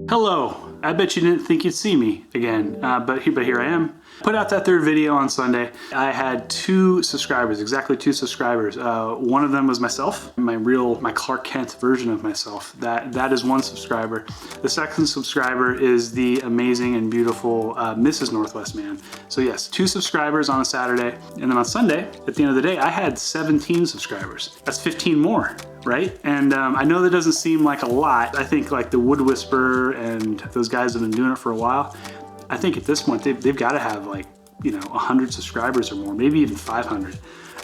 Hello. I bet you didn't think you'd see me again, but here I am. Put out that third video on Sunday. I had 2 subscribers, exactly 2 subscribers. One of them was myself, my Clark Kent version of myself. That is 1 subscriber. The second subscriber is the amazing and beautiful Mrs. Northwest Man. So yes, 2 subscribers on a Saturday, and then on Sunday, at the end of the day, I had 17 subscribers. That's 15 more. Right? And I know that doesn't seem like a lot. I think like the Wood Whisperer and those guys have been doing it for a while. I think at this point they've got to have like, 100 subscribers or more, maybe even 500.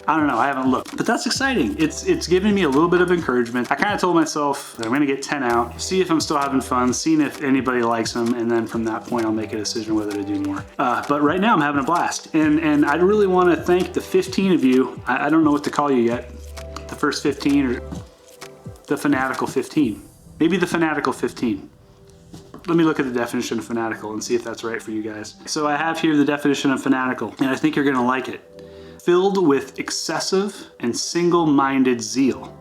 I don't know, I haven't looked, but that's exciting. It's giving me a little bit of encouragement. I kind of told myself that I'm gonna get 10 out, see if I'm still having fun, seeing if anybody likes them, and then from that point I'll make a decision whether to do more. But right now I'm having a blast, and I really want to thank the 15 of you. I don't know what to call you yet. The first 15 or the fanatical 15. Maybe the fanatical 15. Let me look at the definition of fanatical and see if that's right for you guys. So I have here the definition of fanatical, and I think you're gonna like it. Filled with excessive and single-minded zeal.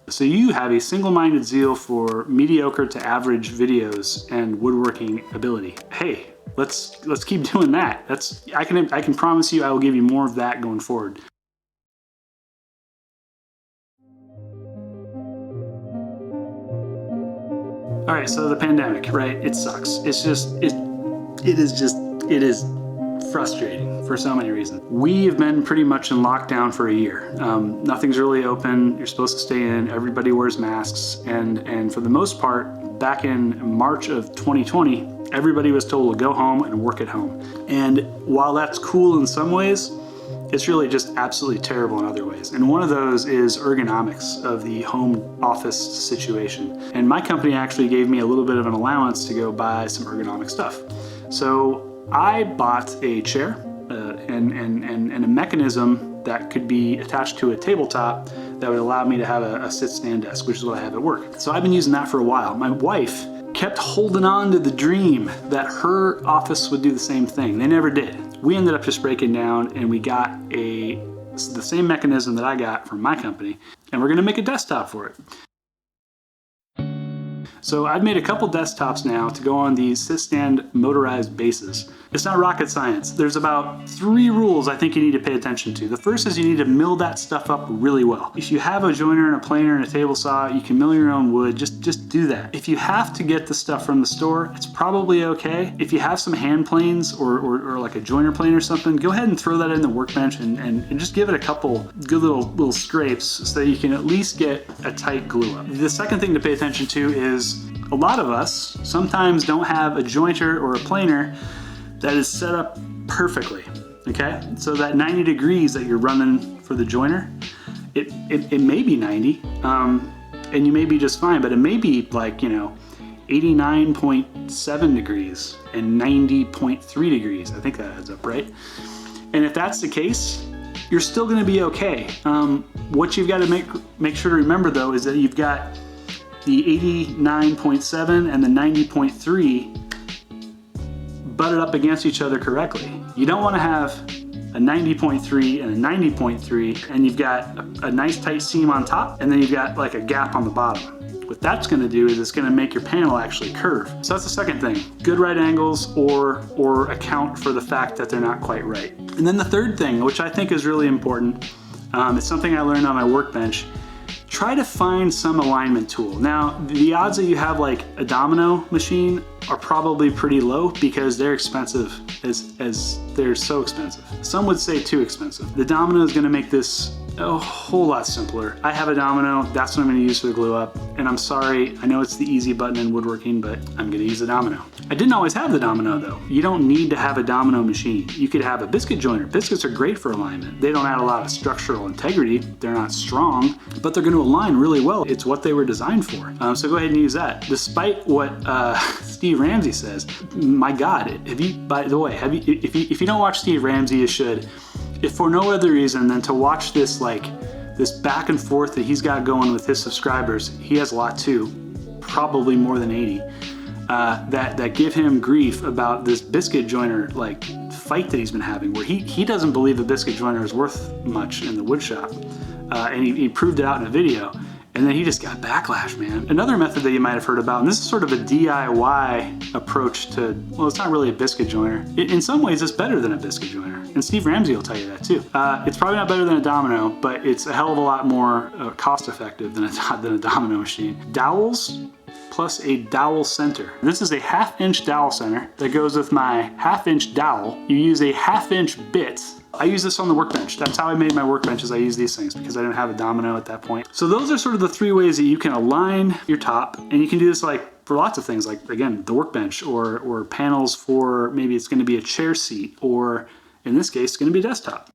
So you have a single-minded zeal for mediocre to average videos and woodworking ability. Hey, let's keep doing that. I can promise you I will give you more of that going forward. All right, so the pandemic, right? It sucks. It is frustrating for so many reasons. We have been pretty much in lockdown for a year. Nothing's really open. You're supposed to stay in. Everybody wears masks, and for the most part, back in March of 2020, everybody was told to go home and work at home. And while that's cool in some ways, it's really just absolutely terrible in other ways. And one of those is ergonomics of the home office situation. And my company actually gave me a little bit of an allowance to go buy some ergonomic stuff. So I bought a chair and a mechanism that could be attached to a tabletop that would allow me to have a sit-stand desk, which is what I have at work. So I've been using that for a while. My wife kept holding on to the dream that her office would do the same thing. They never did. We ended up just breaking down, and we got the same mechanism that I got from my company, and we're gonna make a desktop for it. So I've made a couple desktops now to go on these sit-stand motorized bases. It's not rocket science. There's about 3 rules I think you need to pay attention to. The first is you need to mill that stuff up really well. If you have a joiner and a planer and a table saw, you can mill your own wood, just do that. If you have to get the stuff from the store, it's probably okay. If you have some hand planes or like a joiner plane or something, go ahead and throw that in the workbench and just give it a couple good little scrapes so that you can at least get a tight glue up. The second thing to pay attention to is a lot of us sometimes don't have a jointer or a planer that is set up perfectly, okay? So that 90 degrees that you're running for the joiner, it may be 90, and you may be just fine, but it may be like, 89.7 degrees and 90.3 degrees. I think that adds up, right? And if that's the case, you're still gonna be okay. What you've got to make sure to remember though is that you've got the 89.7 and the 90.3 butted up against each other correctly. You don't want to have a 90.3 and a 90.3 and you've got a nice tight seam on top and then you've got like a gap on the bottom. What that's going to do is it's going to make your panel actually curve. So that's the second thing. Good right angles or account for the fact that they're not quite right. And then the third thing, which I think is really important, it's something I learned on my workbench. Try to find some alignment tool. Now, the odds that you have like a domino machine are probably pretty low because they're expensive as they're so expensive. Some would say too expensive. The domino is gonna make this a whole lot simpler. I have a domino, that's what I'm gonna use for the glue up. And I'm sorry, I know it's the easy button in woodworking, but I'm gonna use the domino. I didn't always have the domino though. You don't need to have a domino machine. You could have a biscuit joiner. Biscuits are great for alignment. They don't add a lot of structural integrity. They're not strong, but they're gonna align really well. It's what they were designed for. So go ahead and use that. Despite what Steve Ramsey says, my God, by the way, if you don't watch Steve Ramsey, you should. If for no other reason than to watch this back and forth that he's got going with his subscribers. He has a lot too, probably more than 80, that give him grief about this biscuit joiner fight that he's been having, where he doesn't believe the biscuit joiner is worth much in the wood shop, and he proved it out in a video. And then he just got backlash, man. Another method that you might have heard about, and this is sort of a DIY approach to, well, it's not really a biscuit joiner. In some ways, it's better than a biscuit joiner. And Steve Ramsey will tell you that too. It's probably not better than a domino, but it's a hell of a lot more cost effective than a domino machine. Dowels plus a dowel center. This is a 1/2 inch dowel center that goes with my 1/2 inch dowel. You use a 1/2 inch bit. I use this on the workbench. That's how I made my workbenches. I use these things because I didn't have a domino at that point. So those are sort of the 3 ways that you can align your top, and you can do this like for lots of things, like again, the workbench or panels for maybe it's going to be a chair seat, or in this case, it's going to be a desktop.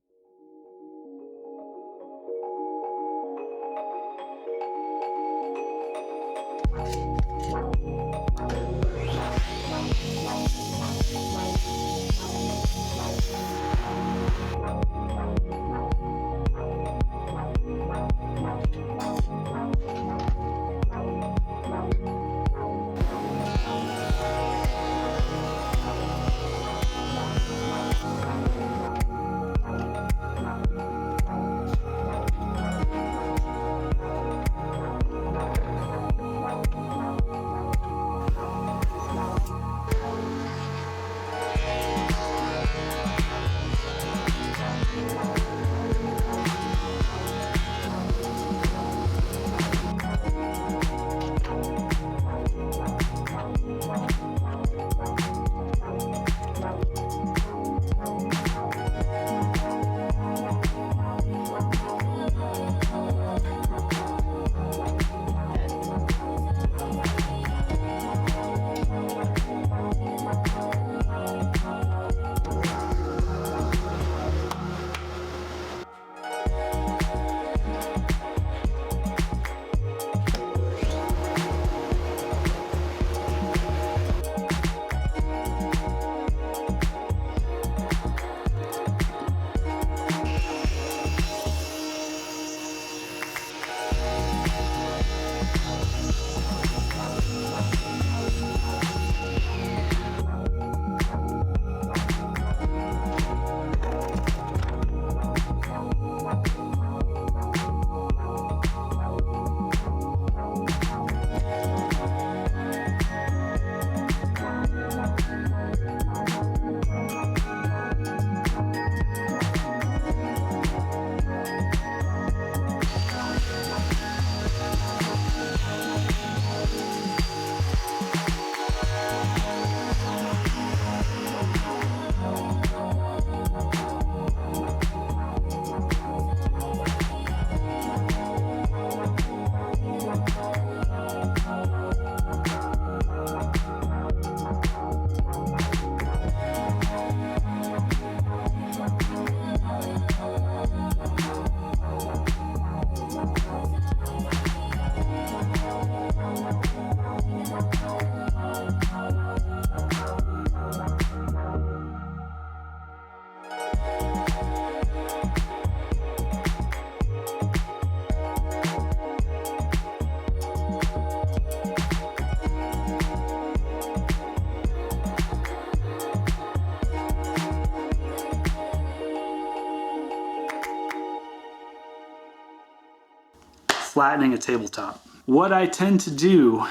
Flattening a tabletop. What I tend to do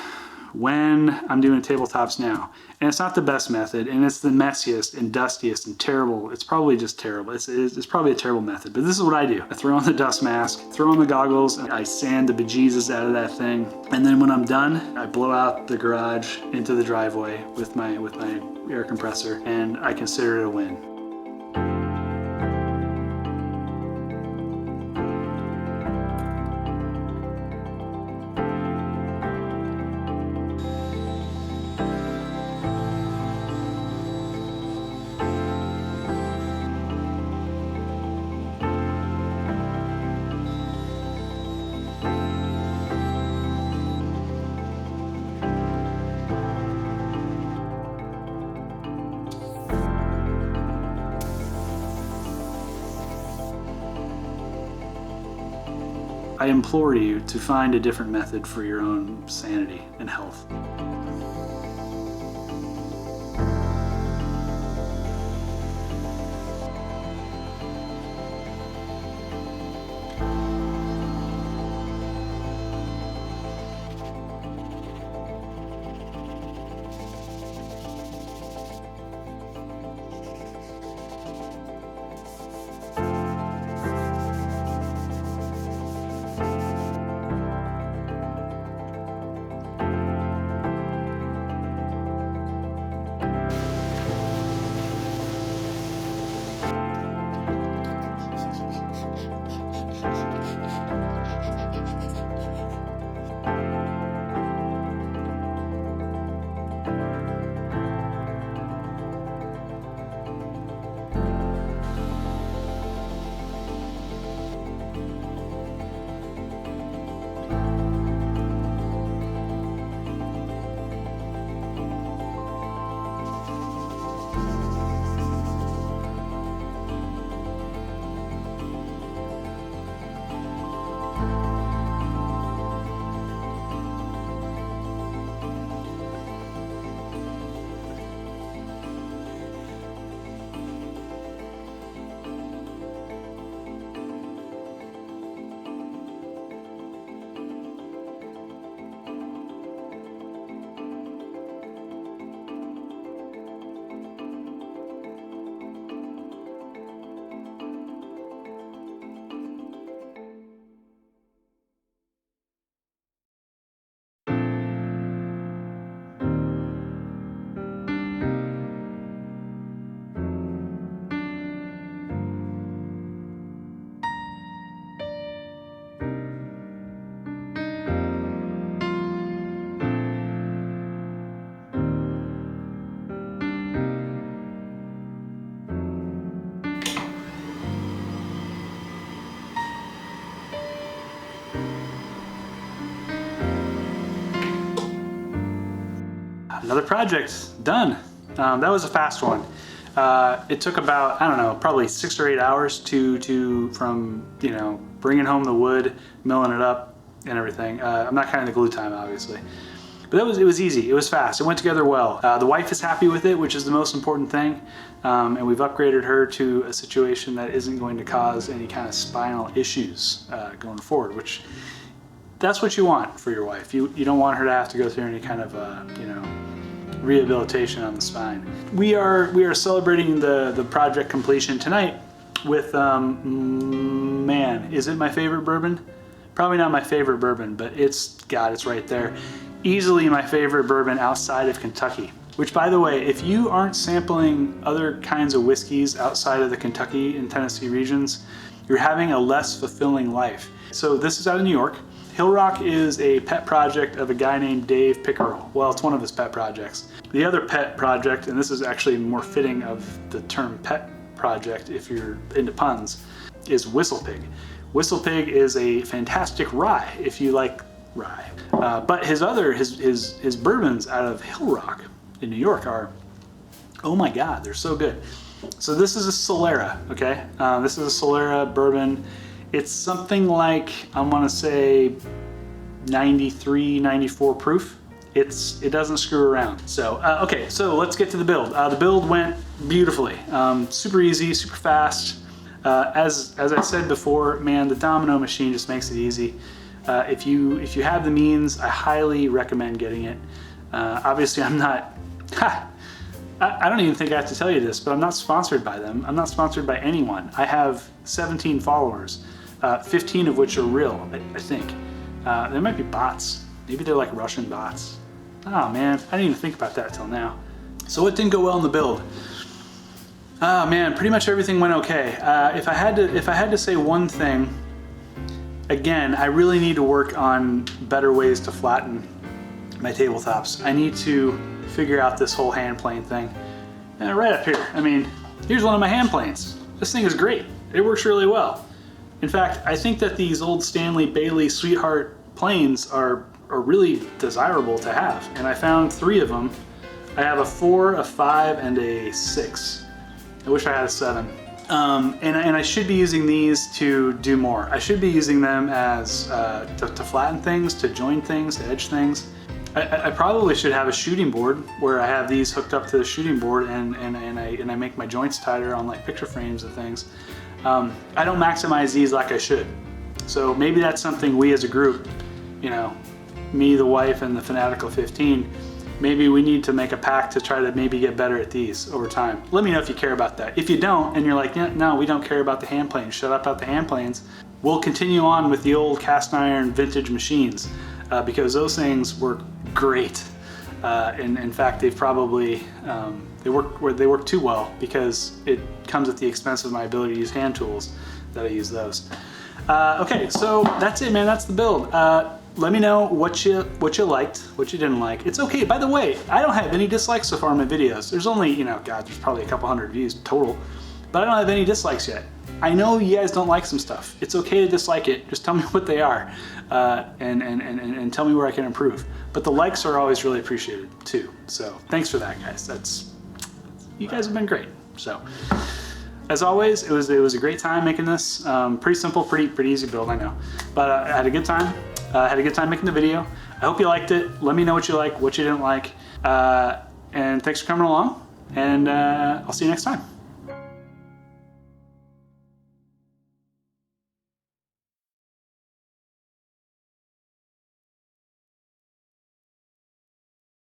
when I'm doing tabletops now, and it's not the best method, and it's the messiest and dustiest and terrible. It's probably just terrible. It's probably a terrible method, but this is what I do. I throw on the dust mask, throw on the goggles, and I sand the bejesus out of that thing. And then when I'm done, I blow out the garage into the driveway with my air compressor, and I consider it a win. I implore you to find a different method for your own sanity and health. another project done. That was a fast one. It took about, I don't know, probably 6 or 8 hours from, you know, bringing home the wood, milling it up and everything. I'm not counting the glue time, obviously. But it was easy, it was fast, it went together well. The wife is happy with it, which is the most important thing. And we've upgraded her to a situation that isn't going to cause any kind of spinal issues going forward, which that's what you want for your wife. You don't want her to have to go through any kind of, you know, rehabilitation on the spine. We are celebrating the project completion tonight with, man, is it my favorite bourbon? Probably not my favorite bourbon, but it's right there. Easily my favorite bourbon outside of Kentucky. Which, by the way, if you aren't sampling other kinds of whiskeys outside of the Kentucky and Tennessee regions, you're having a less fulfilling life. So this is out of New York. Hill Rock is a pet project of a guy named Dave Pickerel. Well, it's one of his pet projects. The other pet project, and this is actually more fitting of the term pet project if you're into puns, is Whistle Pig. Whistle Pig is a fantastic rye if you like rye. But his bourbons out of Hill Rock in New York are, oh my God, they're so good. So this is a Solera, okay? This is a Solera bourbon. It's something like, I want to say 93, 94 proof. It doesn't screw around. So, okay, so let's get to the build. The build went beautifully. Super easy, super fast. As I said before, man, the domino machine just makes it easy. If you have the means, I highly recommend getting it. Obviously, I'm not, I don't even think I have to tell you this, but I'm not sponsored by them. I'm not sponsored by anyone. I have 17 followers, 15 of which are real, I think. There might be bots. Maybe they're like Russian bots. Oh man, I didn't even think about that till now. So what didn't go well in the build? Oh man, pretty much everything went okay. If I had to say one thing, again, I really need to work on better ways to flatten my tabletops. I need to figure out this whole hand plane thing. And right up here, I mean, here's one of my hand planes. This thing is great. It works really well. In fact, I think that these old Stanley Bailey Sweetheart planes are really desirable to have. And I found 3 of them. I have a 4, a 5, and a 6. I wish I had a 7. And I should be using these to do more. I should be using them as to flatten things, to join things, to edge things. I probably should have a shooting board where I have these hooked up to the shooting board and I make my joints tighter on like picture frames and things. I don't maximize these like I should. So maybe that's something we as a group, you know, me, the wife, and the Fanatical 15, maybe we need to make a pact to try to maybe get better at these over time. Let me know if you care about that. If you don't, and you're like, yeah, no, we don't care about the hand planes, shut up about the hand planes, we'll continue on with the old cast iron vintage machines because those things work great. And in fact, they've probably, they work too well because it comes at the expense of my ability to use hand tools that I use those. Okay, so that's it, man, that's the build. Let me know what you liked, what you didn't like. It's okay, by the way, I don't have any dislikes so far in my videos. There's only, you know, God, there's probably a couple hundred views total, but I don't have any dislikes yet. I know you guys don't like some stuff. It's okay to dislike it, just tell me what they are, and tell me where I can improve. But the likes are always really appreciated too, so thanks for that, guys. You guys have been great. So, as always, it was a great time making this. Pretty simple, pretty easy build, I know. But I had a good time. Had a good time making the video. I hope you liked it. Let me know what you like, what you didn't like. And thanks for coming along. And I'll see you next time.